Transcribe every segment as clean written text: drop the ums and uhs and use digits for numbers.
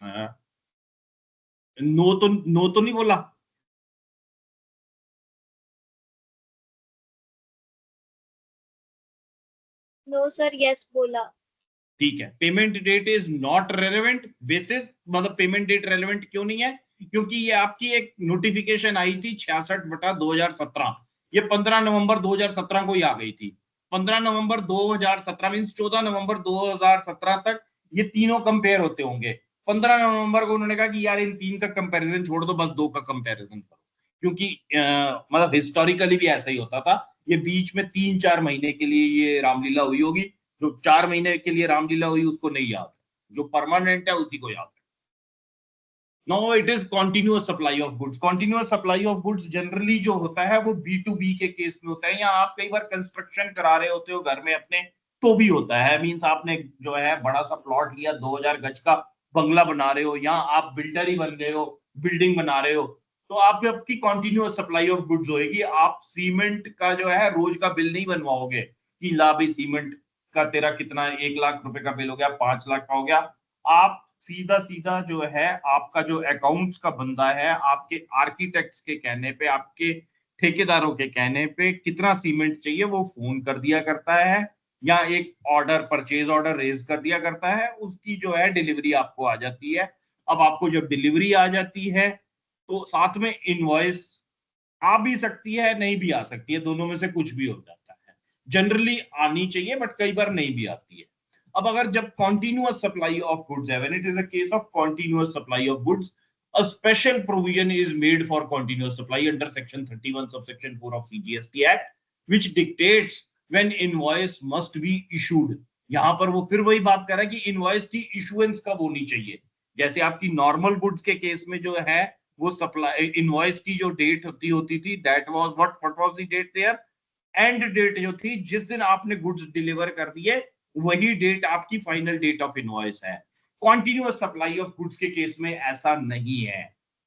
हाँ, नो तो नहीं बोला। नो सर, यस बोला। ठीक है, payment date is not relevant basis, मतलब पेमेंट डेट रेलेवेंट क्यों नहीं है? क्योंकि ये आपकी एक नोटिफिकेशन आई थी 66/2017, ये 15 नवंबर 2017 को ही आ गई थी। 15 नवंबर 2017 मीन 14 नवंबर 2017 तक ये तीनों कंपेयर होते होंगे। 15 नवंबर को उन्होंने कहा कि यार इन तीन का कंपैरिजन छोड़ दो, बस दो का कंपैरिजन करो। क्योंकि मतलब हिस्टोरिकली भी ऐसा ही होता था, ये बीच में 3-4 महीने के लिए ये रामलीला हुई होगी। जो 4 महीने के लिए रामलीला हुई उसको नहीं याद, जो परमानेंट है उसी को याद है। No, it is continuous supply of goods. Continuous supply of goods generally जो होता है वो B2B के केस में होता है, या आप कई बार कंस्ट्रक्शन करा रहे होते हो घर में अपने, तो भी होता है। मीन्स आपने जो है बड़ा सा प्लॉट लिया, 2000 गज का बंगला बना रहे हो, या आप बिल्डर ही बन रहे हो, बिल्डिंग बना रहे हो, तो आप आपकी कॉन्टिन्यूअस सप्लाई ऑफ गुड्स होगी। आप सीमेंट का जो है रोज का बिल नहीं बनवाओगे कि ला भाई सीमेंट का तेरा कितना 1 लाख रुपए का बिल हो गया, 5 लाख का हो गया। आप सीधा सीधा जो है आपका जो अकाउंट्स का बंदा है, आपके आर्किटेक्ट्स के कहने पे, आपके ठेकेदारों के कहने पे कितना सीमेंट चाहिए वो फोन कर दिया करता है, या एक ऑर्डर, परचेज ऑर्डर रेज कर दिया करता है, उसकी जो है डिलीवरी आपको आ जाती है। अब आपको जब डिलीवरी आ जाती है तो साथ में इनवॉइस आ भी सकती है, नहीं भी आ सकती है, दोनों में से कुछ भी हो जाता है। जनरली आनी चाहिए बट कई बार नहीं भी आती है। अब अगर जब कॉन्टिन्यूअस सप्लाई ऑफ गुड्स है, when it is a case of continuous supply of goods, a special provision is made for continuous supply under section 31 subsection 4 of CGST act, which dictates when invoice must be issued। यहां पर वो फिर वही बात कर रहा है कि इनवॉइस की इशुएंस कब होनी चाहिए। जैसे आपकी नॉर्मल गुड्स के केस में जो है वो सप्लाई इनवॉइस की जो डेट होती होती थी, that was what was the date there, and date जो थी जिस दिन आपने गुड्स डिलीवर कर दिए, वही डेट आपकी फाइनल डेट ऑफ इनवॉइस है। कॉन्टिन्यूअस सप्लाई ऑफ गुड्स के केस में ऐसा नहीं है।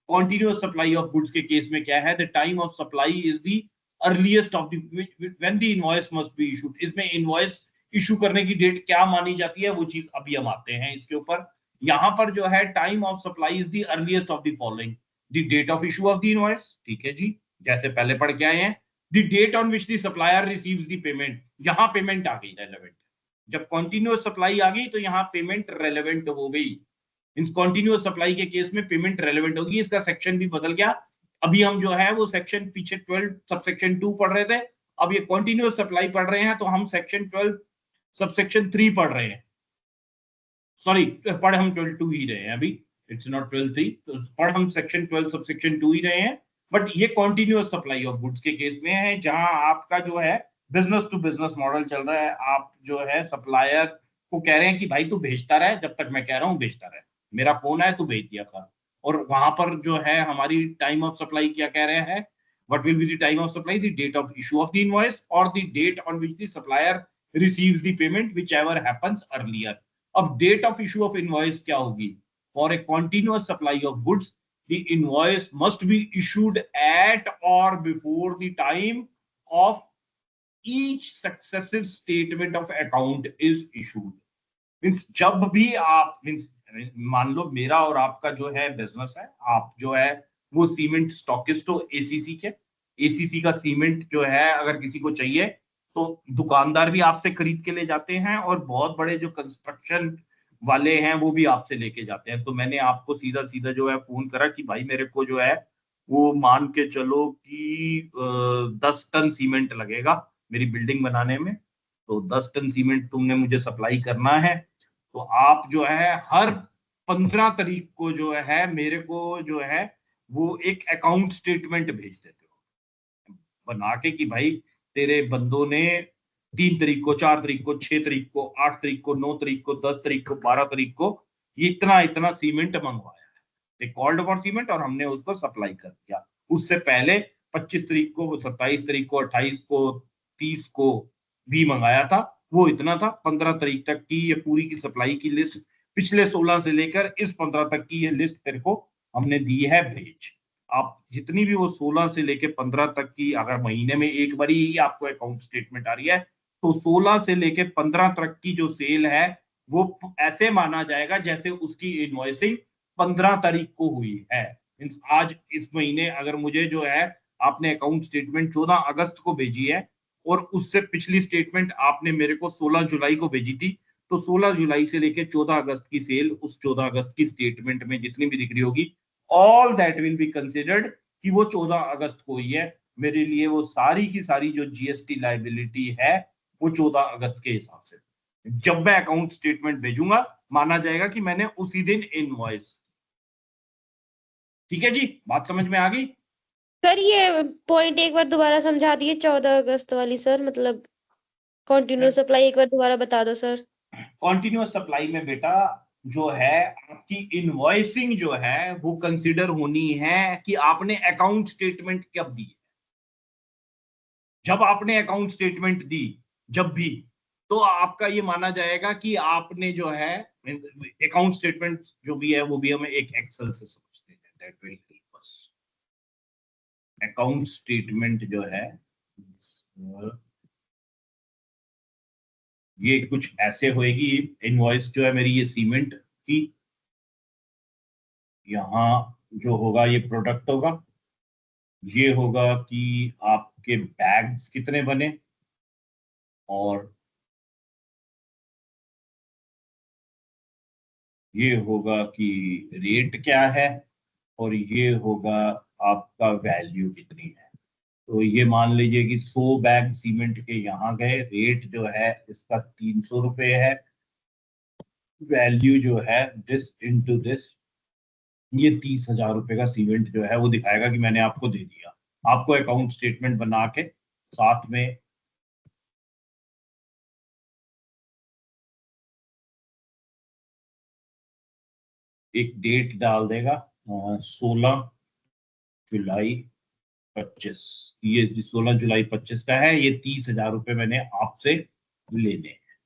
कॉन्टिन्यूअस सप्लाई ऑफ गुड्स के केस में क्या है, the time of supply is the earliest of the when the invoice must be issued. इसमें इनवॉइस इशू करने की डेट क्या मानी जाती है वो चीज अभी हम आते हैं इसके ऊपर। यहां पर जो है time of supply is the earliest of the following, the date of issue of the invoice, ठीक है जी, जैसे पहले पढ़ के आए हैं। The date on which the supplier receives the payment, यहां पेमेंट आ गई रेलेवेंट। जब कॉन्टिन्यूअस सप्लाई आ गई तो यहाँ पेमेंट रेलेवेंट हो गई। इन कॉन्टिन्यूअस सप्लाई के केस में पेमेंट रेलेवेंट होगी, इसका सेक्शन भी बदल गया। अभी हम जो है वो सेक्शन पीछे 12 सबसेक्शन 2 पढ़ रहे थे, अब ये कॉन्टिन्यूअस सप्लाई पढ़ रहे हैं, तो हम सेक्शन 12 सबसेक्शन 3 पढ़ रहे हैं। सॉरी, पढ़ हम 12 2 ही रहे हैं अभी, इट्स नॉट 12 3, तो पढ़ हम सेक्शन 12 सबसेक्शन 2 ही रहे हैं। बट ये कॉन्टिन्यूअस सप्लाई ऑफ गुड्स के केस में है, जहां आपका जो है बिजनेस टू बिजनेस मॉडल चल रहा है। आप जो है सप्लायर को कह रहे हैं कि भाई तू भेजता रहे, जब तक मैं कह रहा हूँ भेजता रहे, मेरा फोन है तू भेज दिया कर। और वहां पर जो है हमारी टाइम ऑफ सप्लाई क्या कह रहे हैं, what will be the time of supply, the date of issue of the invoice or the date on which the supplier receives the payment, whichever happens earlier। अब date of issue of invoice क्या होगी, for a continuous supply of goods the invoice must be issued at or before the time of each successive statement of account is issued. Means जब भी आप means, मान लो मेरा और आपका जो है बिजनेस है, आप जो है वो सीमेंट स्टॉकिस्ट हो एसीसी के, एसीसी का सीमेंट जो है अगर किसी को चाहिए तो दुकानदार भी आपसे खरीद के ले जाते हैं, और बहुत बड़े जो कंस्ट्रक्शन वाले हैं वो भी आपसे लेके जाते हैं। तो मैंने आपको सीधा सीधा जो है फोन करा कि भाई मेरे को जो है वो मान के चलो कि 10 टन सीमेंट लगेगा मेरी बिल्डिंग बनाने में, तो 10 टन सीमेंट तुमने मुझे सप्लाई करना है। तो आप जो है हर 15 तारीख को जो है मेरे को जो है वो एक अकाउंट स्टेटमेंट भेज देते हो बना के कि भाई तेरे बंदों ने 3 तारीख को, 4 तारीख को, 6 तारीख को, 8 तारीख को, 9 तारीख को, 10 तारीख को, 12 तारीख को ये इतना इतना सीमेंट मंगवाया है। दे कॉल्ड फॉर सीमेंट और हमने उसको सप्लाई कर दिया। उससे पहले 25 तारीख को, 27 तारीख को, 28 को, 30 को भी मंगाया था, वो इतना था। 15 तारीख तक की ये पूरी की सप्लाई की लिस्ट, पिछले 16 से लेकर इस 15 तक की ये लिस्ट तेरे को हमने दी है भेज। आप जितनी भी वो 16 से लेकर 15 तक की, अगर महीने में एक बार ही आपको अकाउंट स्टेटमेंट आ रही है, तो 16 से लेकर 15 तक की जो सेल है वो ऐसे माना जाएगा जैसे उसकी इनवॉइसिंग 15 तारीख को हुई है। मीन्स आज इस महीने अगर मुझे जो है आपने अकाउंट स्टेटमेंट 14 अगस्त को भेजी है और उससे पिछली स्टेटमेंट आपने मेरे को 16 जुलाई को भेजी थी, तो 16 जुलाई से लेकर 14 अगस्त की सेल उस 14 अगस्त की स्टेटमेंट में जितनी भी दिख रही होगी, all that will be considered कि वो 14 अगस्त को हुई है। मेरे लिए वो सारी की सारी जो जीएसटी लाइबिलिटी है वो 14 अगस्त के हिसाब से, जब मैं अकाउंट स्टेटमेंट भेजूंगा माना जाएगा कि मैंने उसी दिन इनवॉइस। ठीक है जी, बात समझ में आ गई? सर ये पॉइंट एक बार दोबारा समझा दिए, 14 अगस्त वाली सर, मतलब कंटिन्यूअस सप्लाई एक बार दोबारा बता दो सर। कॉन्टिन्यूअस सप्लाई में बेटा जो है आपकी इनवॉइसिंग जो है वो कंसीडर होनी है कि आपने अकाउंट स्टेटमेंट कब दी। जब आपने अकाउंट स्टेटमेंट दी जब भी, तो आपका ये माना जाएगा कि आपने जो है अकाउंट स्टेटमेंट जो भी है वो भी हमें एक एक्सेल से समझते हैं, that will help us. Account statement जो है ये कुछ ऐसे होएगी। इनवॉइस जो है मेरी ये सीमेंट की, यहाँ जो होगा ये प्रोडक्ट होगा, ये होगा कि आपके बैग्स कितने बने, और ये होगा कि रेट क्या है, और ये होगा आपका वैल्यू कितनी है। तो ये मान लीजिए कि 100 बैग सीमेंट के यहाँ गए, रेट जो है इसका 300 रुपये है, वैल्यू जो है दिस इनटू दिस, ये 30,000 रुपये का सीमेंट जो है वो दिखाएगा कि मैंने आपको दे दिया। आपको अकाउंट स्टेटमेंट बना के साथ में एक डेट डाल देगा, 16 जुलाई 25। ये 16 जुलाई 25 का है, ये 30,000 रुपये मैंने आपसे लेने हैं।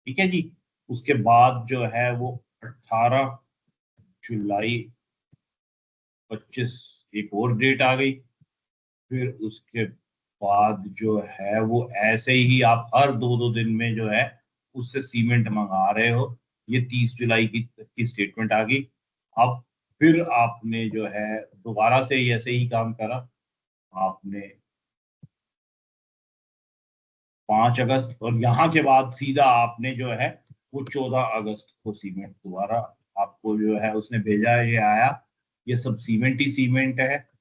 ठीक है जी। उसके बाद जो है वो 18 जुलाई 25 एक और डेट आ गई। फिर उसके बाद जो है वो ऐसे ही आप हर 2-2 दिन में जो है उससे सीमेंट मंगा रहे हो। ये 30 जुलाई की स्टेटमेंट आ गई। अब फिर आपने जो है दोबारा से ऐसे ही काम करा, आपने 5 अगस्त, और यहाँ के बाद सीधा आपने जो है वो 14 अगस्त को सीमेंट दोबारा आपको जो है उसने भेजा, ये आया, ये सब सीमेंट ही सीमेंट है।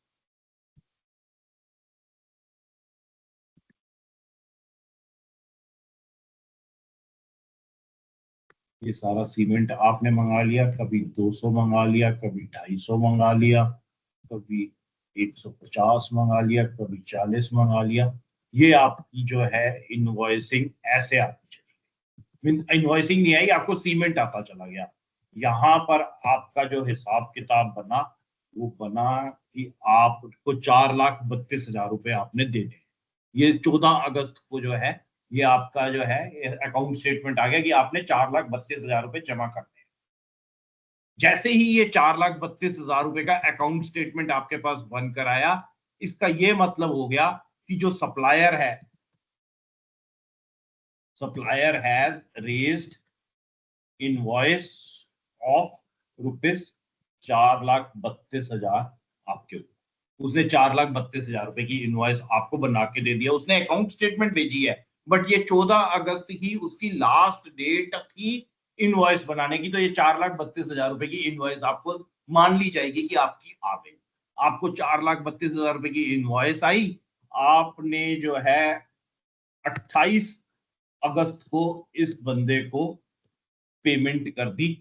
ये सारा सीमेंट आपने मंगा लिया, कभी 200 मंगा लिया, कभी 250 मंगा लिया, कभी 150 मंगा लिया, कभी 40 मंगा लिया। ये आपकी जो है इनवॉइसिंग ऐसे आती चली गई। इनवॉइसिंग नहीं आई, आपको सीमेंट आता चला गया। यहाँ पर आपका जो हिसाब किताब बना वो बना कि आपको 4,32,000 रुपये आपने देने। ये 14 अगस्त को जो है ये आपका जो है अकाउंट स्टेटमेंट आ गया कि आपने 4,32,000 रुपये जमा करने हैं। जैसे ही ये 4,32,000 रुपये का अकाउंट स्टेटमेंट आपके पास बनकर आया, इसका ये मतलब हो गया कि जो सप्लायर है, supplier has raised invoice of rupees 4,32,000 आपके ऊपर। उसने 4,32,000 रुपए की इनवॉइस आपको बना के दे दिया, उसने अकाउंट स्टेटमेंट भेजी है, बट ये 14 अगस्त ही उसकी लास्ट डेट थी इनवॉइस बनाने की। तो ये 4,32,000 रुपए की इनवॉइस आपको मान ली जाएगी कि आपकी आ गई। आपको 4,32,000 रुपए की इनवॉइस आई, आपने जो है 28 अगस्त को इस बंदे को पेमेंट कर दी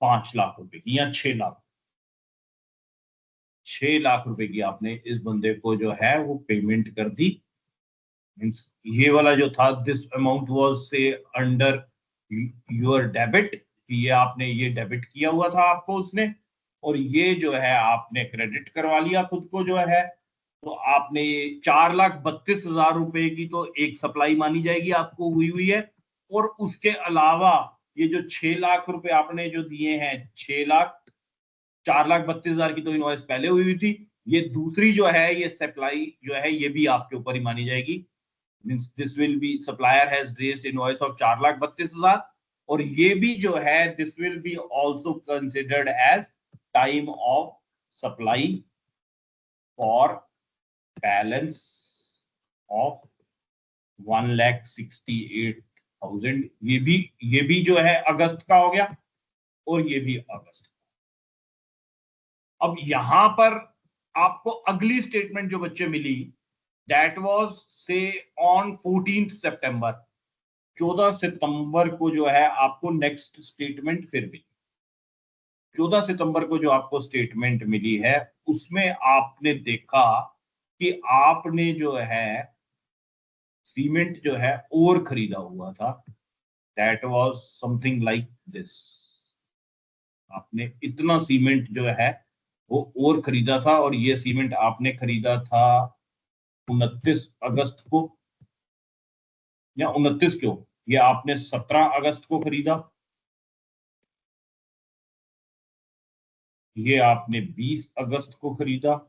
5 लाख रुपए की या 6 लाख, 6 लाख रुपए की आपने इस बंदे को जो है वो पेमेंट कर दी। मींस ये वाला जो था, दिस अमाउंट वाज से अंडर योर डेबिट, ये आपने ये डेबिट किया हुआ था आपको उसने, और ये जो है आपने क्रेडिट करवा लिया खुद को जो है। तो आपने ये 4,32,000 रुपए की तो एक सप्लाई मानी जाएगी आपको हुई हुई है, और उसके अलावा ये जो 6 लाख रुपए आपने जो दिए हैं, 6 लाख 4,32,000 की तो इनवॉइस पहले हुई हुई थी, ये दूसरी जो है ये सप्लाई जो है ये भी आपके ऊपर ही मानी जाएगी। Means this will be supplier has raised invoice of 4,32,000 और ये भी जो है this will be also considered as time of supply for balance of 1,68,000। ये भी जो है अगस्त का हो गया और ये भी अगस्त। अब यहां पर आपको अगली स्टेटमेंट जो बच्चे मिली दैट वाज से ऑन 14 सितंबर, 14 सितंबर को जो है आपको नेक्स्ट स्टेटमेंट फिर मिली। 14 सितंबर को जो आपको स्टेटमेंट मिली है उसमें आपने देखा कि आपने जो है सीमेंट जो है और खरीदा हुआ था, that was something like this. आपने इतना सीमेंट जो है वो और खरीदा था और ये सीमेंट आपने खरीदा था 29 अगस्त को, या 29 क्यों, ये आपने 17 अगस्त को खरीदा, ये आपने 20 अगस्त को खरीदा,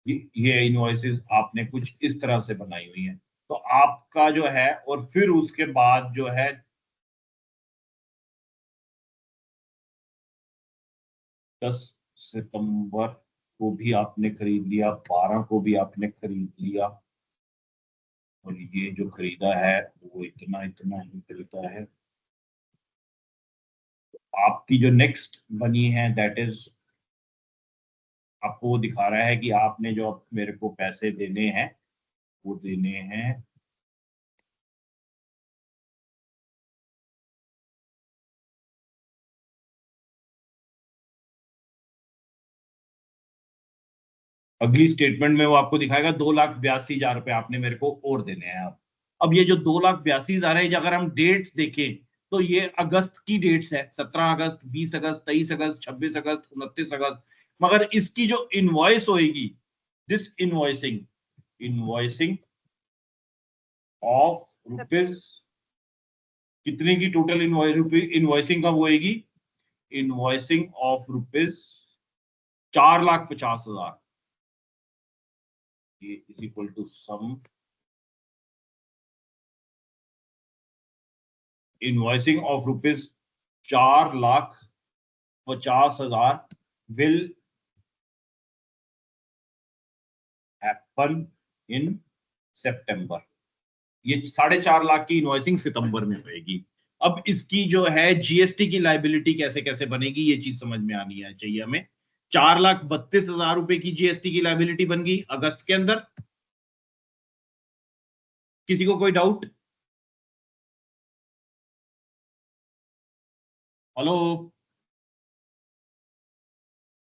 ये इनवॉइसेस आपने कुछ इस तरह से बनाई हुई हैं। तो आपका जो है और फिर उसके बाद जो है 10 सितंबर को भी आपने खरीद लिया, 12 को भी आपने खरीद लिया, और ये जो खरीदा है वो इतना इतना ही खरीदा है। आपकी जो नेक्स्ट बनी है दैट इज, आपको वो दिखा रहा है कि आपने जो मेरे को पैसे देने हैं वो देने हैं अगली स्टेटमेंट में। वो आपको दिखाएगा 2,82,000 रुपए आपने मेरे को और देने हैं। अब ये जो 2,82,000 है, अगर हम डेट्स देखें तो ये अगस्त की डेट्स है, 17 अगस्त, 20 अगस्त, 23 अगस्त, 26 अगस्त, 29 अगस्त। मगर इसकी जो इनवॉइस होएगी, दिस इनवॉइसिंग ऑफ रुपीज, कितने की टोटल इनवॉइसिंग कब होएगी, इनवॉइसिंग ऑफ रुपीज 4,50,000, ये is equal to sum invoicing of rupees 4,50,000 will happen in सितंबर। ये 4.5 लाख की इनवॉइसिंग सितंबर में होगी। अब इसकी जो है जीएसटी की लाइबिलिटी कैसे कैसे बनेगी ये चीज समझ में आनी है चाहिए हमें। 4,32,000 रुपए की जीएसटी की लाइबिलिटी बन गई अगस्त के अंदर। किसी को कोई डाउट? हेलो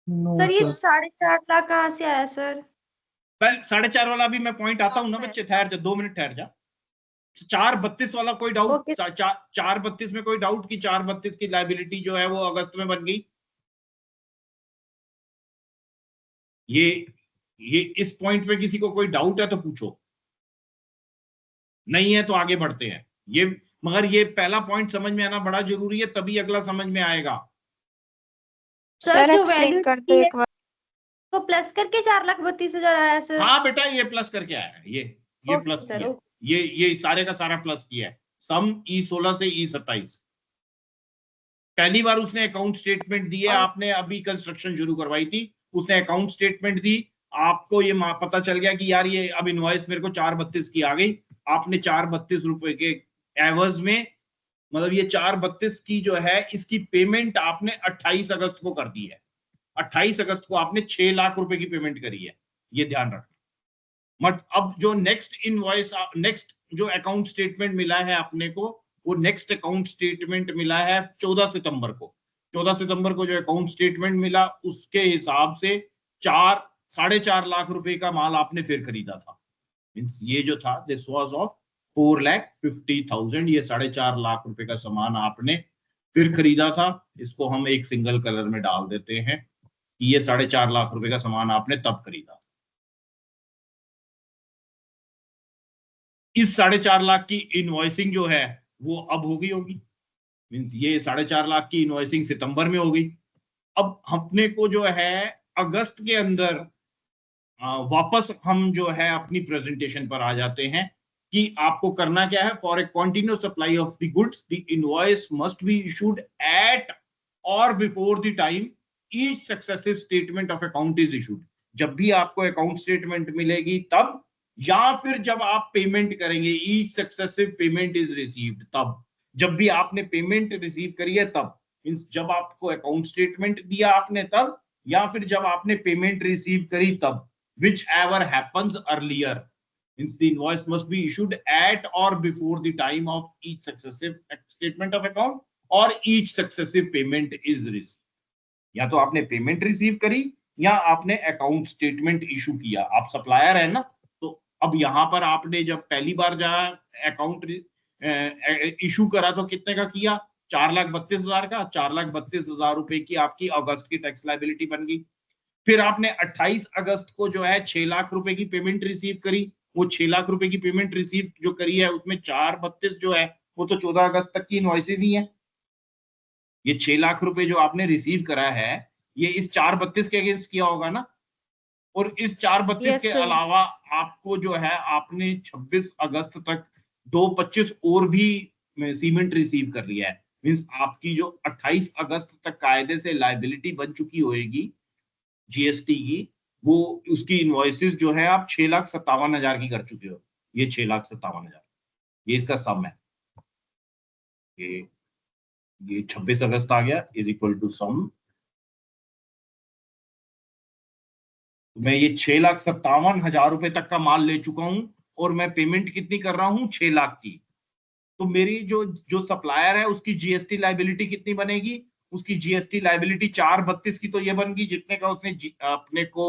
सर ये 4.5 लाख कहाँ से आया सर? 4.5 वाला भी मैं पॉइंट आता हूं ना बच्चे, ठहर जा 2 मिनट ठहर जा। 4,32 वाला कोई डाउट? ओके 4,32 में कोई डाउट कि 4,32 की लाइबिलिटी जो है वो अगस्त में बन गई? ये इस पॉइंट पे किसी को कोई डाउट है तो पूछो, नहीं है तो आगे बढ़ते हैं। ये मगर ये पहला पॉइंट समझ में आना बड़ा जरूरी है, तभी अगला समझ में आएगा। सर जो एक्सप्लेन वैल्यू कर दो एक बार। तो प्लस करके 4,32,000 आया सर? हाँ बेटा ये प्लस करके आया है, ये ओके प्लस सर, किया, ओके। ये सारे का सारा प्लस किया है। सम E16 से E27 पहली बार उसने अकाउंट स्टेटमेंट दी है, आपने अभी कंस्ट्रक्शन शुरू करवाई थी, उसने अकाउंट स्टेटमेंट दी, आपको ये पता चल गया कि यार ये अब इनवॉइस मेरे को 4,32 की आ गई, आपने 4,32 रुपए के एवज में, मतलब ये 4,32 की जो है इसकी पेमेंट आपने 28 अगस्त को कर दी है। 28 अगस्त को आपने 6 लाख रुपए की पेमेंट करी है, ये ध्यान रखना। बट अब जो नेक्स्ट इनवॉइस, नेक्स्ट जो अकाउंट स्टेटमेंट मिला है अपने को, वो नेक्स्ट अकाउंट स्टेटमेंट मिला है 14 सितंबर को। 14 सितंबर को जो अकाउंट स्टेटमेंट मिला उसके हिसाब से 4.5 लाख रुपए का माल आपने फिर खरीदा था। मींस ये जो था दिस वाज ऑफ 4,50,000, ये 4.5 लाख रुपए का सामान आपने फिर खरीदा था। इसको हम एक सिंगल कलर में डाल देते हैं कि ये 4.5 लाख रुपए का सामान आपने तब खरीदा। इस 4.5 लाख की इनवॉइसिंग जो है वो अब हो गई होगी। मीन्स ये 4.5 लाख की इनवॉइसिंग सितंबर में हो गई। अब अपने को जो है अगस्त के अंदर वापस हम जो है अपनी प्रेजेंटेशन पर आ जाते हैं कि आपको करना क्या है। For a continuous supply of the goods the invoice must be issued at or before the time each successive statement of account is issued. जब भी आपको अकाउंट स्टेटमेंट मिलेगी तब, या फिर जब आप पेमेंट करेंगे, each successive payment is received तब, जब भी आपने पेमेंट रिसीव करी है तब, मींस जब आपको अकाउंट स्टेटमेंट दिया आपने तब, या फिर जब आपने पेमेंट रिसीव करी तब, whichever happens earlier, means the invoice must be issued at or before the time of each successive statement of account or each successive payment is received। या तो आपने पेमेंट रिसीव करी या आपने अकाउंट स्टेटमेंट इशू किया, आप supplier है ना। तो अब यहां पर आपने जब पहली बार जहां अकाउंट इशू करा तो कितने का किया, 4,32,000 का। 4,32,000 रुपए की आपकी अगस्त की टैक्स लायबिलिटी बन गई। फिर आपने 28 अगस्त को जो है 6 लाख रुपए की पेमेंट रिसीव करी। वो 6 लाख रुपए की पेमेंट रिसीव जो करी है उसमें 4,32 जो है वो तो 14 अगस्त तक की इनवॉइसेस ही है। ये 6 लाख रुपए जो आपने रिसीव करा है ये इस 4,32 के अगेंस्ट किया होगा ना। और इस 4,32 Yes, के sir. अलावा आपको जो है आपने 26 अगस्त तक 2,25 और भी सीमेंट रिसीव कर लिया है। मींस आपकी जो 28 अगस्त तक कायदे से लायबिलिटी बन चुकी होगी जीएसटी की, वो उसकी इनवॉइसेस जो है आप 6,57,000 की कर चुके हो। ये 6,57,000 ये इसका सम है। ये 26 अगस्त आ गया इज इक्वल टू सम। मैं ये 6,57,000 रुपए तक का माल ले चुका हूं और मैं पेमेंट कितनी कर रहा हूं, 6 लाख की। तो मेरी जो सप्लायर है उसकी जीएसटी लायबिलिटी कितनी बनेगी, उसकी जीएसटी लायबिलिटी 4,32 की तो ये बन गई जितने का उसने अपने को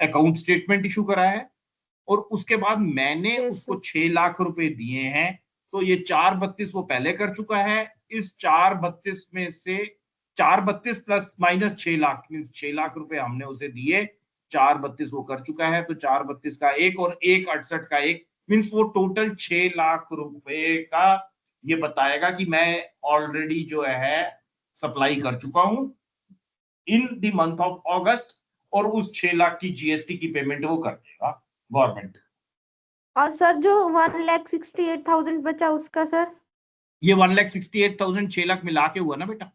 अकाउंट स्टेटमेंट इशू करा है। और उसके बाद मैंने Yes, उसको sir. 6 लाख रुपए दिए हैं, तो ये 4,32 वो पहले कर चुका है। इस 4,32 में से 4,32 plus minus 6 lakh mean 6 lakh रुपए हमने उसे दिए, 4,32 वो कर चुका है। तो 4,32 का एक और 1,68 का एक मीन्स वो टोटल 6 लाख रुपए का ये बताएगा कि मैं ऑलरेडी जो है सप्लाई कर चुका हूं इन द मंथ ऑफ अगस्त। और उस 6 लाख की जीएसटी की पेमेंट वो कर देगा गवर्नमेंट। और सर जो 1,68,000 बचा उसका सर? ये 1,68,000 6 लाख मिला के हुआ ना बेटा।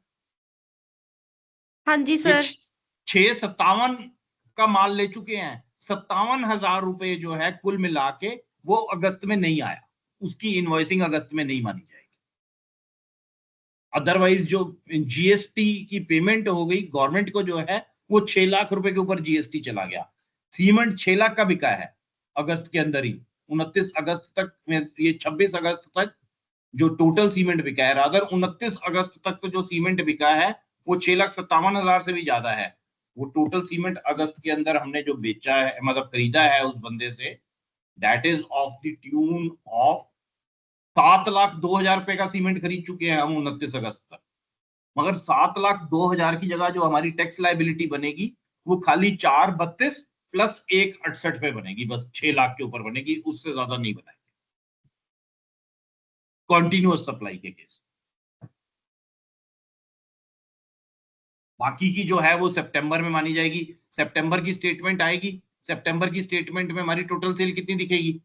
हाँ जी ये सर। 657 का माल ले चुके हैं। 57,000 रुपए जो है कुल मिला के वो अगस्त में नहीं आया, उसकी इनवॉइसिंग अगस्त में नहीं मानी जाएगी। अदरवाइज जो जीएसटी की पेमेंट हो गई गवर्नमेंट को जो है वो 6 लाख रुपए के ऊपर जीएसटी चला गया। सीमेंट 6 लाख का बिका है अगस्त के अंदर ही। 29 अगस्त तक ये 26 अगस्त तक जो टोटल सीमेंट बिका है, रादर 29 अगस्त तक तो जो सीमेंट बिका है वो 6,57,000 से भी ज्यादा है। वो टोटल सीमेंट अगस्त के अंदर हमने जो बेचा है मतलब खरीदा है उस बंदे से, that is of the tune of 7,02,000 रुपए का सीमेंट खरीद चुके हैं हम 29 अगस्त तक। मगर 7,02,000 की जगह जो हमारी टैक्स लायबिलिटी बनेगी वो खाली 4,32 प्लस 1,68 पे बनेगी, बस 6 लाख के ऊपर बनेगी, उससे ज्यादा नहीं बनेगी कॉन्टिन्यूअस सप्लाई के केस। बाकी की जो है वो सितंबर में मानी जाएगी। सितंबर की स्टेटमेंट आएगी, सितंबर की स्टेटमेंट में हमारी टोटल सेल कितनी दिखेगी।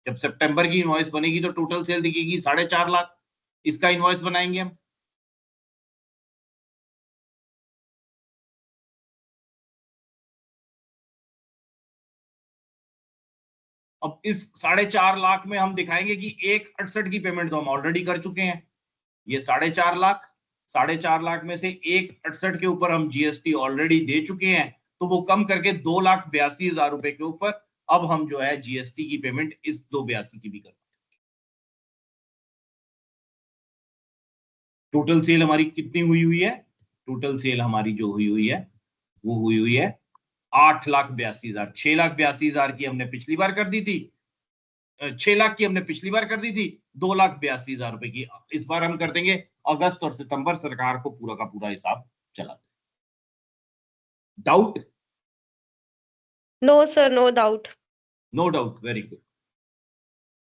जब सितंबर की इनवॉइस बनेगी तो टोटल सेल दिखेगी 4.5 लाख। इसका इनवॉइस बनाएंगे हम। अब इस 4.5 लाख में हम दिखाएंगे कि 1,68 की पेमेंट तो हम ऑलरेडी कर चुके हैं। ये 4.5 लाख, 4.5 लाख में से 1,68 के ऊपर हम जीएसटी ऑलरेडी दे चुके हैं, तो वो कम करके 2,82,000 रुपए के ऊपर अब हम जो है जीएसटी की पेमेंट इस 282 की भी कर। टोटल सेल हमारी कितनी हुई है, टोटल सेल हमारी जो हुई है वो हुई है 8,82,000। 6,82,000 की हमने पिछली बार कर दी थी, 6 लाख की हमने पिछली बार कर दी थी, 2,82,000 रुपए की इस बार हम कर देंगे। अगस्त और सितंबर सरकार को पूरा का पूरा हिसाब चला दे। Doubt? No sir, no doubt. No doubt, very good.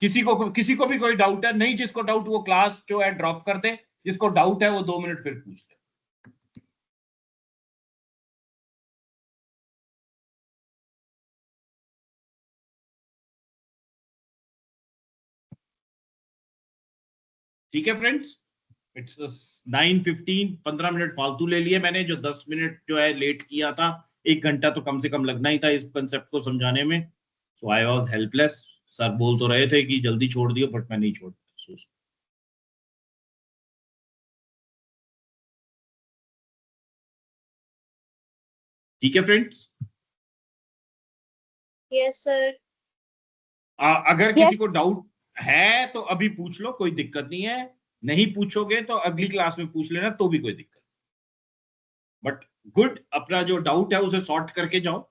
किसी को भी कोई डाउट है? नहीं, जिसको डाउट वो क्लास जो है ड्रॉप कर दे, जिसको डाउट है वो 2 मिनट फिर पूछ ले। ठीक है फ्रेंड्स, इट्स 9:15, 15 मिनट फालतू ले लिए मैंने, जो 10 मिनट जो है लेट किया था, 1 घंटा तो कम से कम लगना ही था इस कंसेप्ट को समझाने में। सो आई वाज हेल्पलेस। सर बोल तो रहे थे कि जल्दी छोड़ दियो, बट मैं नहीं छोड़ पाया। ठीक है फ्रेंड्स, यस सर। अगर किसी को डाउट है तो अभी पूछ लो, कोई दिक्कत नहीं है। नहीं पूछोगे तो अगली क्लास में पूछ लेना, तो भी कोई दिक्कत। बट गुड, अपना जो डाउट है उसे सॉर्ट करके जाओ।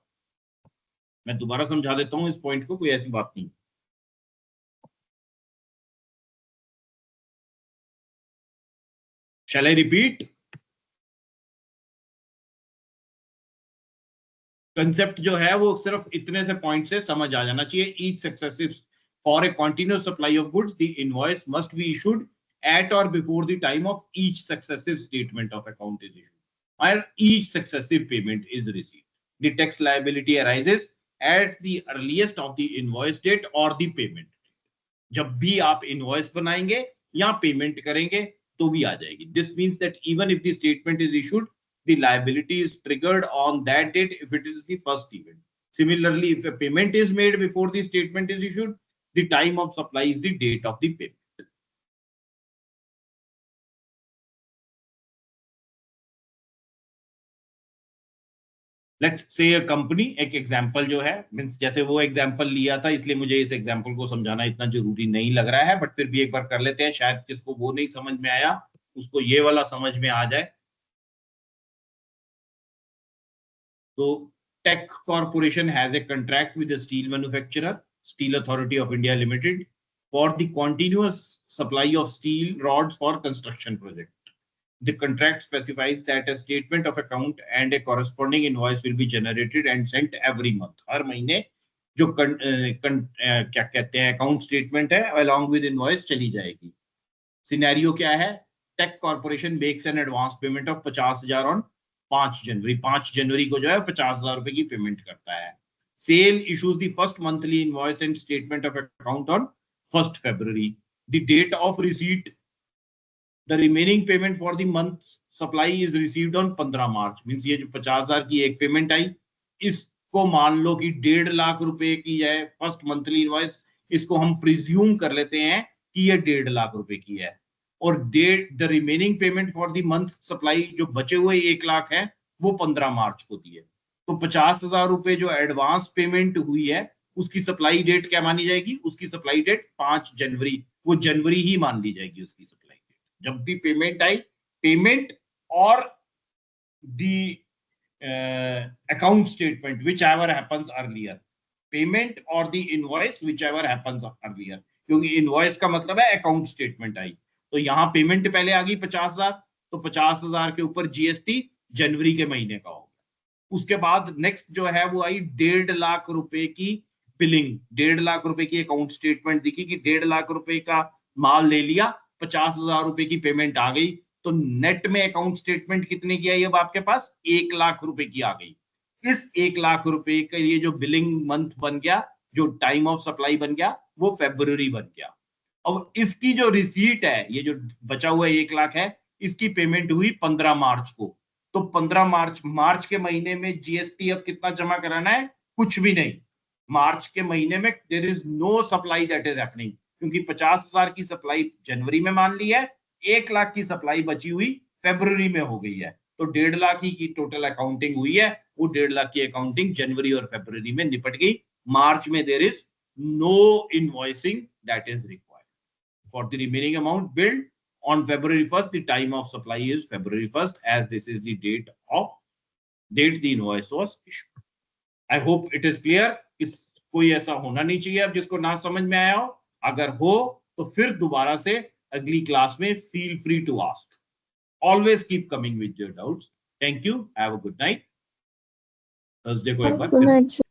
मैं दोबारा समझा देता हूं इस पॉइंट को, कोई ऐसी बात नहीं। शैल आई रिपीट? कंसेप्ट जो है वो सिर्फ इतने से पॉइंट से समझ आ जाना चाहिए। Each successive for a continuous supply of goods the invoice must be issued at or before the time of each successive statement of account is issued or each successive payment is received. The tax liability arises at the earliest of the invoice date or the payment. जब भी आप invoice बनाएंगे या payment करेंगे तो भी आ जाएगी. This means that even if the statement is issued, the liability is triggered on that date if it is the first event. Similarly, if a payment is made before the statement is issued, the time of supply is the date of the payment. Let's say company, एक example जो है, means जैसे वो example लिया था इसलिए मुझे इस एग्जांपल को समझाना इतना जरूरी नहीं लग रहा है, बट फिर भी एक बार कर लेते हैं, शायद जिसको वो नहीं समझ में आया उसको ये वाला समझ में आ जाए. तो Tech Corporation has a contract with the steel manufacturer Steel Authority of India Limited for the continuous supply of steel rods for construction project. The contract specifies that a statement of account and a corresponding invoice will be generated and sent every month. हर महीने जो क्या कहते हैं account statement है along with invoice चली जाएगी. Scenario क्या है? Tech Corporation makes an advance payment of 50,000 on 5 January. 5 जनवरी को जो है 50,000 रुपए की पेमेंट करता है. SAIL issues the first monthly invoice and statement of account on 1 February. The date of receipt the remaining payment for the month supply is received on 15 March. Means ये जो 50,000 की एक पेमेंट आई, इसको मान लो कि 1.5 लाख रुपए की है फर्स्ट मंथली इनवॉइस, इसको हम प्रिज्यूम कर लेते हैं कि ये 1.5 लाख रुपए की है. और the remaining payment for the month supply जो बचे हुए 1 लाख है वो 15 मार्च को दी है. तो 50,000 रुपए जो एडवांस पेमेंट हुई है उसकी सप्लाई डेट क्या मानी जाएगी? उसकी सप्लाई डेट 5 जनवरी, वो जनवरी ही मान ली जाएगी उसकी सप्लाई. जब भी पेमेंट आई, payment or the account statement whichever happens earlier, payment or the invoice whichever happens earlier, क्योंकि इनवॉइस का मतलब है अकाउंट स्टेटमेंट आई. तो यहाँ पेमेंट पहले आ गई 50,000, तो 50,000 के ऊपर जीएसटी जनवरी के महीने का हो गया. उसके बाद नेक्स्ट जो है वो आई 1.5 लाख रुपए की बिलिंग. 1.5 लाख रुपए की अकाउंट स्टेटमेंट दिखी कि 1.5 लाख रुपए का माल ले लिया, 50,000 रुपए की पेमेंट आ गई. तो नेट में अकाउंट स्टेटमेंट कितने की आई अब आपके पास? 1 लाख रुपए की आ गई. इस 1 लाख रुपए के लिए जो बिलिंग मंथ बन गया, जो टाइम ऑफ सप्लाई बन गया, वो फरवरी बन गया. अब इसकी जो रिसीट है, ये जो बचा हुआ 1 लाख है, इसकी पेमेंट हुई 15 मार्च को. तो 15 मार्च के महीने में जीएसटी अब कितना जमा कराना है? कुछ भी नहीं. मार्च के महीने में there is no supply that is happening, क्योंकि 50,000 की सप्लाई जनवरी में मान ली है, 1 लाख की सप्लाई बची हुई फरवरी में हो गई है. तो 1.5 लाख ही की टोटल अकाउंटिंग हुई है. वो 1.5 लाख की अकाउंटिंग जनवरी और फरवरी में निपट गई. मार्च में there is no invoicing that is required for the remaining amount billed on February 1st. The time of supply is February 1st, as this is the date the invoice was issued. I hope it is clear. कोई ऐसा होना नहीं चाहिए अब जिसको ना समझ में आया हो. अगर हो तो फिर दोबारा से अगली क्लास में feel free to ask. Always keep coming with your doubts. Thank you. Have a good night. Thursday को एक बार